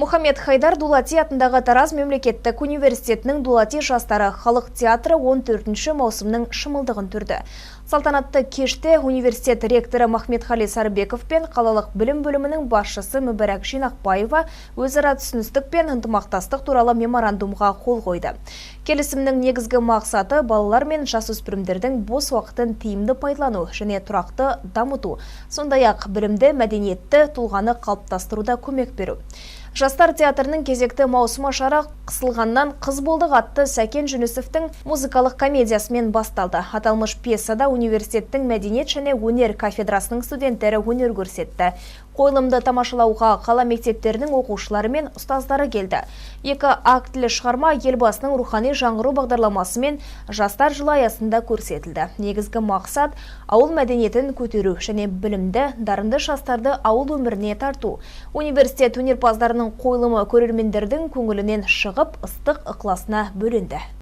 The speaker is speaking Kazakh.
Мұхаммед Хайдар Дулати атындағы Тараз мемлекеттік университетінің Дулати жастары халық театры 14 маусымның шымылдығын түрді. Салтанатты кеште университет ректоры Махметхали Сарыбеков пен қалалық білім бөлімінің басшысы Мүбәрак Жинақбаева өзара түсіністік пен ынтымақтастық туралы меморандумға қол қойды. Келісімнің негізгі мақсаты балалар мен жасөспірімдердің бос уақытын тиімді пайдалану және тұрақты дамыту, сондай-ақ білімді, мәдениетті тұлғаны қалыптастыруда көмек беру. Жастар театрының кезекті маусым ашары қысылғаннан қыз болдық атты Сәкен Жүнісовтің музыкалық комедиясымен басталды. Аталмыш пьесада университеттің мәдениет және өнер кафедрасының студенттері өнер көрсетті. Қойылымды тамашалауға қала мектептерінің оқушылары мен ұстаздары келді. Екі актілі шығарма елбасының рухани жаңғыру бағдарламасы мен жастар жылы аясында көрсетілді. Негізгі мақсат ауыл мәдениетін көтеру және білімді, дарынды жастарды ауыл өміріне тарту. Университет өнерпаздарының қойылымы көрермендердің көңілінен шығып, ыстық ықыласына бөленді.